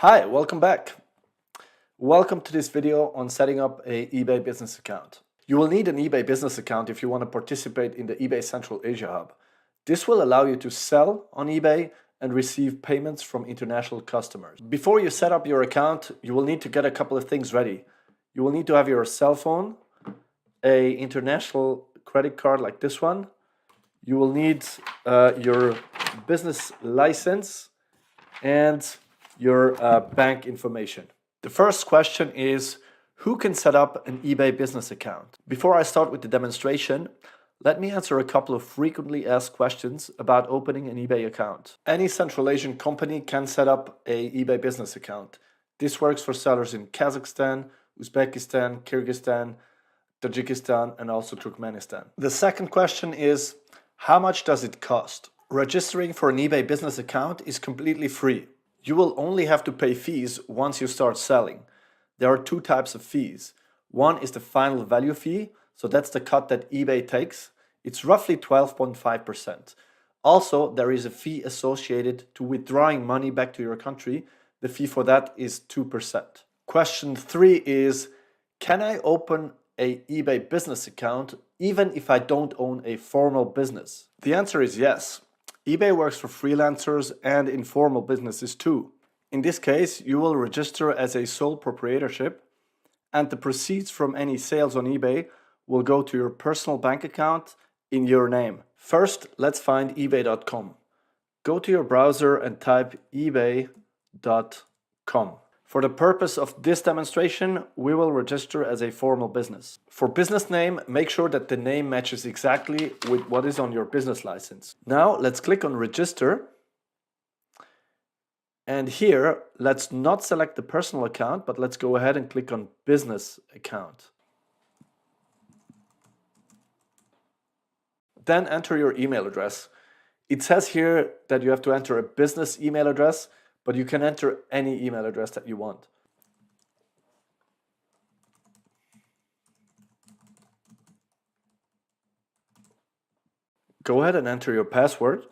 Hi, welcome back. Welcome to this video on setting up a eBay business account. You will need an eBay business account if you want to participate in the eBay Central Asia Hub. This will allow you to sell on eBay and receive payments from international customers. Before you set up your account, you will need to get a couple of things ready. You will need to have your cell phone, an international credit card like this one. You will need your business license and your bank information. The first question is, who can set up an eBay business account? Before I start with the demonstration, let me answer a couple of frequently asked questions about opening an eBay account. Any Central Asian company can set up an eBay business account. This works for sellers in Kazakhstan, Uzbekistan, Kyrgyzstan, Tajikistan, and also Turkmenistan. The second question is, how much does it cost? Registering for an eBay business account is completely free. You will only have to pay fees once you start selling. There are two types of fees. One is the final value fee, so that's the cut that eBay takes. It's roughly 12.5%. Also, there is a fee associated to withdrawing money back to your country. The fee for that is 2%. Question 3 is, can I open an eBay business account even if I don't own a formal business? The answer is yes. eBay works for freelancers and informal businesses too. In this case, you will register as a sole proprietorship, and the proceeds from any sales on eBay will go to your personal bank account in your name. First, let's find eBay.com. Go to your browser and type eBay.com. For the purpose of this demonstration, we will register as a formal business. For business name, make sure that the name matches exactly with what is on your business license. Now let's click on register. And here, let's not select the personal account, but let's go ahead and click on business account. Then enter your email address. It says here that you have to enter a business email address, but you can enter any email address that you want. Go ahead and enter your password.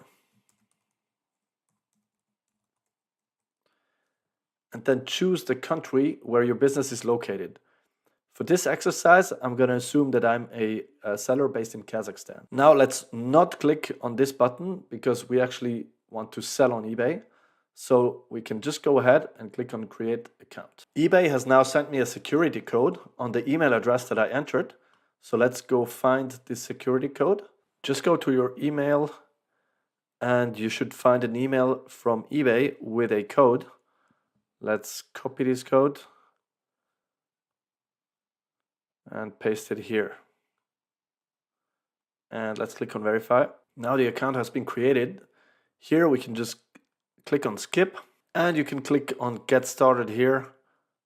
And then choose the country where your business is located. For this exercise, I'm going to assume that I'm a seller based in Kazakhstan. Now let's not click on this button because we actually want to sell on eBay. So we can just go ahead and click on create account. eBay has now sent me a security code on the email address that I entered. So let's go find this security code. Just go to your email and you should find an email from eBay with a code. Let's copy this code and paste it here. And let's click on verify. Now the account has been created. Here we can just click on skip, and you can click on get started here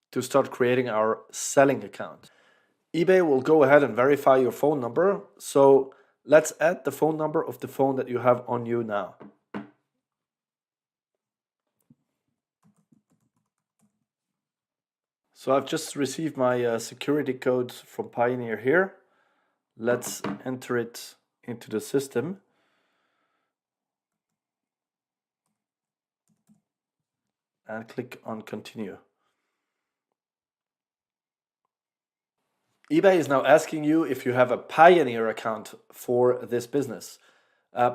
to start creating our selling account. eBay will go ahead and verify your phone number. So let's add the phone number of the phone that you have on you now. So I've just received my security code from Pioneer here. Let's enter it into the system. And click on continue. eBay is now asking you if you have a Pioneer account for this business.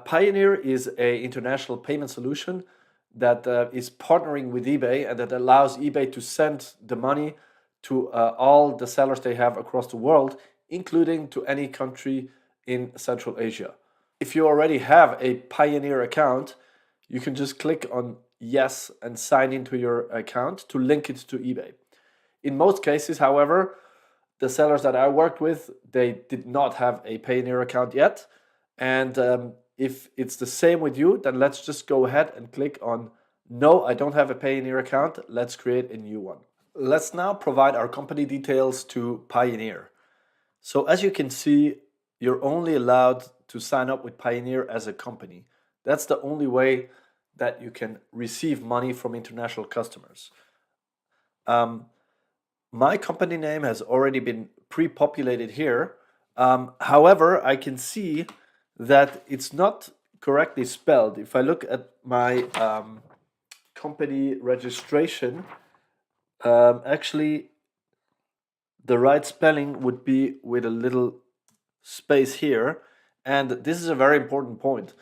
Pioneer is an international payment solution that is partnering with eBay and that allows eBay to send the money to all the sellers they have across the world, including to any country in Central Asia. If you already have a Pioneer account, you can just click on yes and sign into your account to link it to eBay. In most cases, however, the sellers that I worked with, they did not have a Pioneer account yet. And if it's the same with you, then let's just go ahead and click on no, I don't have a Pioneer account. Let's create a new one. Let's now provide our company details to Pioneer. So as you can see, you're only allowed to sign up with Pioneer as a company. That's the only way that you can receive money from international customers. My company name has already been pre-populated here. However, I can see that it's not correctly spelled. If I look at my company registration, actually the right spelling would be with a little space here. And this is a very important point.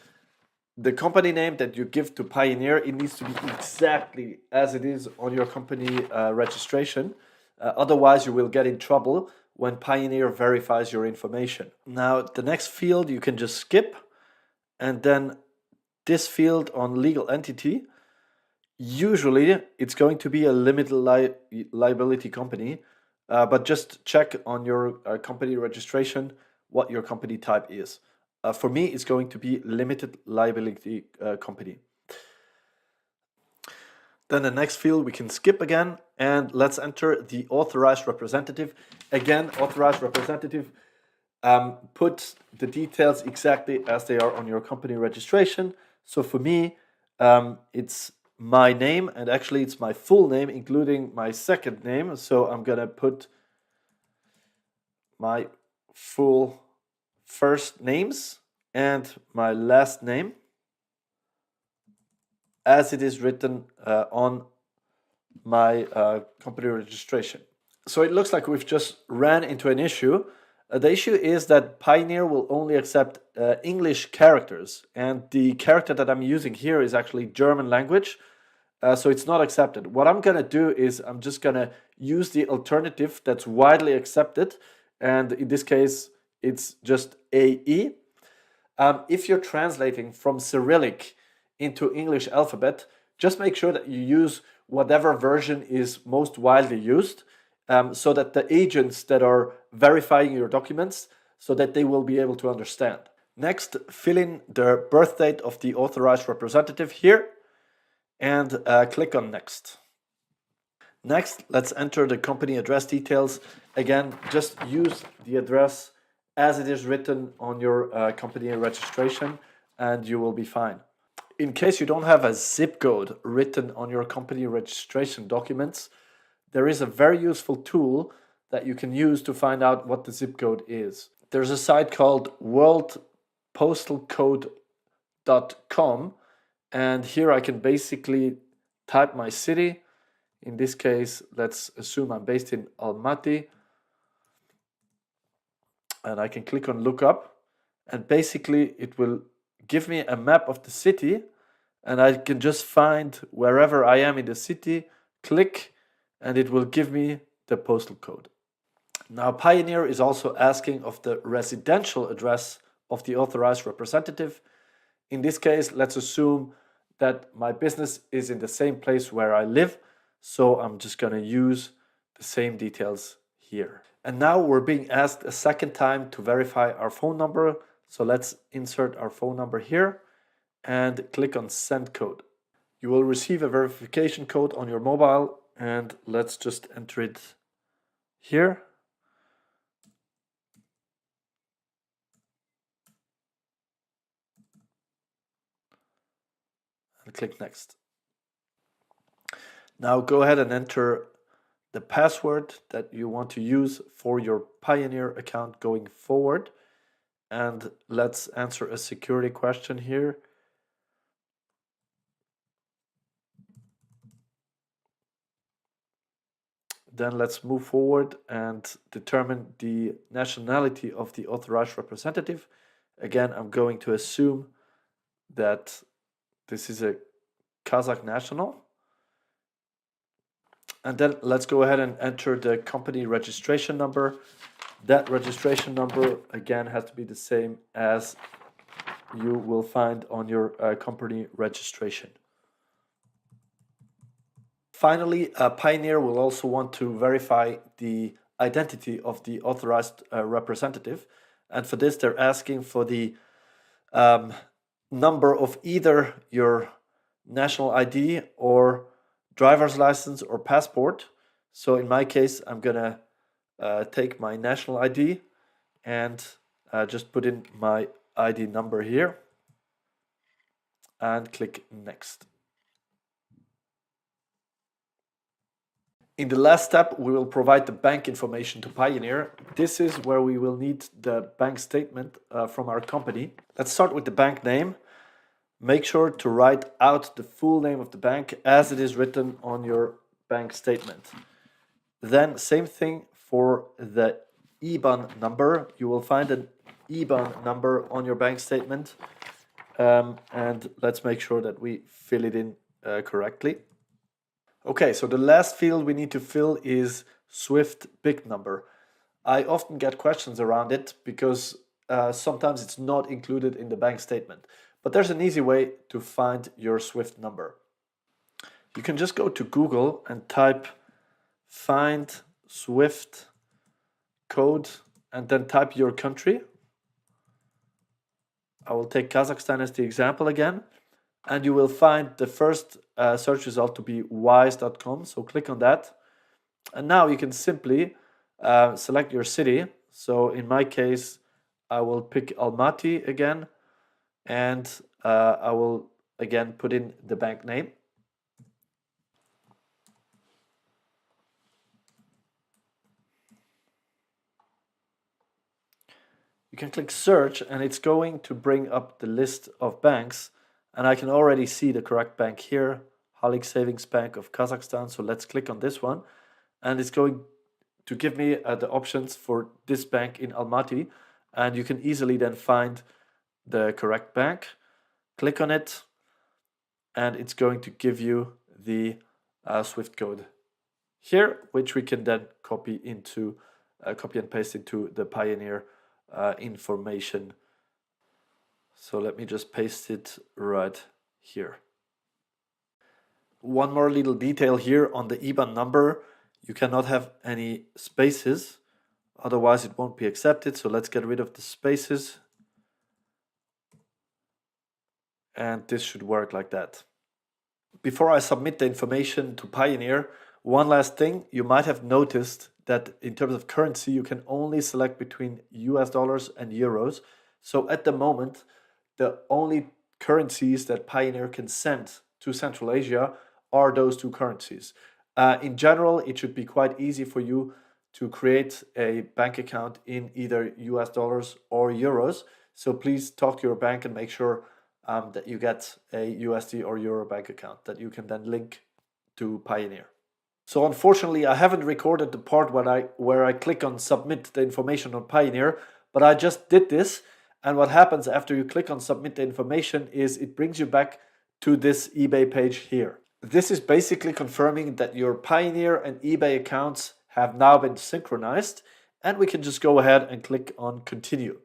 The company name that you give to Pioneer, it needs to be exactly as it is on your company registration. Otherwise, you will get in trouble when Pioneer verifies your information. Now, the next field you can just skip, and then this field on legal entity, usually it's going to be a limited liability company, but just check on your company registration what your company type is. For me, it's going to be limited liability company. Then the next field we can skip again, and let's enter the authorized representative. Again, authorized representative, put the details exactly as they are on your company registration. So for me, it's my name, and actually it's my full name, including my second name. So I'm gonna put my full first names and my last name as it is written on my company registration. So it looks like we've just ran into an issue. The issue is that Pioneer will only accept English characters, and the character that I'm using here is actually German language, so it's not accepted. What I'm gonna do is I'm just gonna use the alternative that's widely accepted, and in this case it's just AE. If you're translating from Cyrillic into English alphabet, just make sure that you use whatever version is most widely used, so that the agents that are verifying your documents, so that they will be able to understand. Next, fill in the birth date of the authorized representative here, and click on next. Next, let's enter the company address details. Again, just use the address as it is written on your company registration, and you will be fine. In case you don't have a zip code written on your company registration documents, there is a very useful tool that you can use to find out what the zip code is. There's a site called worldpostalcode.com, and here I can basically type my city. In this case, let's assume I'm based in Almaty, and I can click on look up, and basically it will give me a map of the city, and I can just find wherever I am in the city, click, and it will give me the postal code. Now, Pioneer is also asking of the residential address of the authorized representative. In this case, let's assume that my business is in the same place where I live, so I'm just gonna use the same details here. And now we're being asked a second time to verify our phone number. So let's insert our phone number here and click on send code. You will receive a verification code on your mobile, and let's just enter it here. And click next. Now go ahead and enter the password that you want to use for your Pioneer account going forward. And let's answer a security question here. Then let's move forward and determine the nationality of the authorized representative. Again, I'm going to assume that this is a Kazakh national. And then let's go ahead and enter the company registration number. That registration number, again, has to be the same as you will find on your company registration. Finally, Pioneer will also want to verify the identity of the authorized representative. And for this, they're asking for the number of either your national ID or driver's license or passport. So in my case, I'm gonna take my national ID and just put in my ID number here and click next. In the last step, we will provide the bank information to Pioneer. This is where we will need the bank statement from our company. Let's start with the bank name. make sure to write out the full name of the bank as it is written on your bank statement. Then same thing for the IBAN number. You will find an IBAN number on your bank statement. And let's make sure that we fill it in correctly. Okay, so the last field we need to fill is SWIFT BIC number. I often get questions around it because sometimes it's not included in the bank statement. But there's an easy way to find your SWIFT number. You can just go to Google and type find SWIFT code and then type your country. I will take Kazakhstan as the example again, and you will find the first search result to be wise.com. So click on that. And now you can simply select your city. So in my case, I will pick Almaty again, and I will again put in the bank name. You can click search and it's going to bring up the list of banks, and I can already see the correct bank here, Halyk Savings Bank of Kazakhstan. So let's click on this one, and it's going to give me the options for this bank in Almaty, and you can easily then find the correct bank. Click on it and it's going to give you the SWIFT code here, which we can then copy and paste into the Pioneer information. So let me just paste it right here. One more little detail here on the IBAN number. You cannot have any spaces, otherwise it won't be accepted. So let's get rid of the spaces. And this should work like that. Before I submit the information to Pioneer, one last thing, you might have noticed that in terms of currency, you can only select between US dollars and euros. So at the moment, the only currencies that Pioneer can send to Central Asia are those two currencies. In general, it should be quite easy for you to create a bank account in either US dollars or euros. So please talk to your bank and make sure that you get a USD or Euro bank account that you can then link to Pioneer. So unfortunately, I haven't recorded the part where I click on submit the information on Pioneer, but I just did this. And what happens after you click on submit the information is it brings you back to this eBay page here. This is basically confirming that your Pioneer and eBay accounts have now been synchronized, and we can just go ahead and click on continue.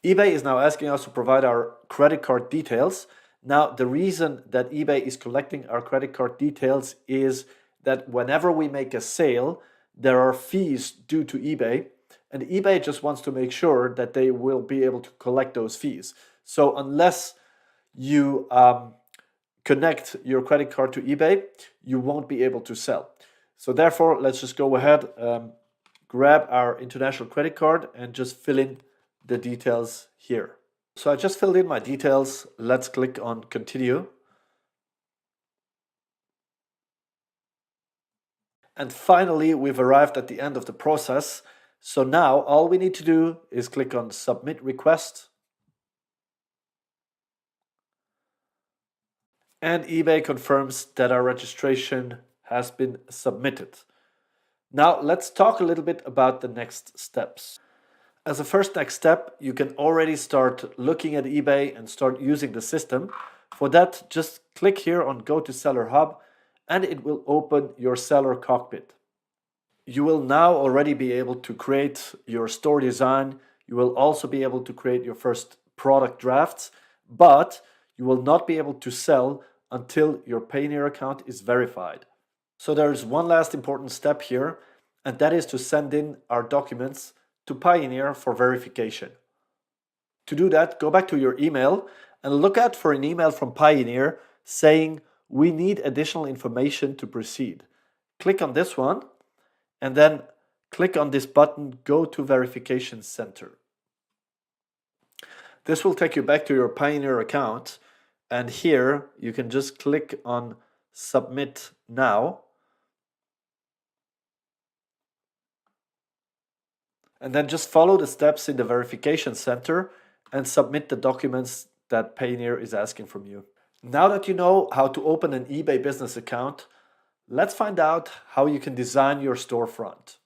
eBay is now asking us to provide our credit card details. Now, the reason that eBay is collecting our credit card details is that whenever we make a sale, there are fees due to eBay, and eBay just wants to make sure that they will be able to collect those fees. So unless you connect your credit card to eBay, you won't be able to sell. So therefore, let's just go ahead, grab our international credit card and just fill in the details here. So I just filled in my details. Let's click on continue. And finally, we've arrived at the end of the process. So now all we need to do is click on submit request. And eBay confirms that our registration has been submitted. Now let's talk a little bit about the next steps. As a first next step, you can already start looking at eBay and start using the system. For that, just click here on Go to Seller Hub and it will open your seller cockpit. You will now already be able to create your store design. You will also be able to create your first product drafts, but you will not be able to sell until your Payoneer account is verified. So there's one last important step here, and that is to send in our documents to Pioneer for verification. To do that, go back to your email and look out for an email from Pioneer saying, "We need additional information to proceed." Click on this one and then click on this button, Go to Verification Center. This will take you back to your Pioneer account, and here you can just click on Submit Now. And then just follow the steps in the verification center and submit the documents that Payoneer is asking from you. Now that you know how to open an eBay business account, let's find out how you can design your storefront.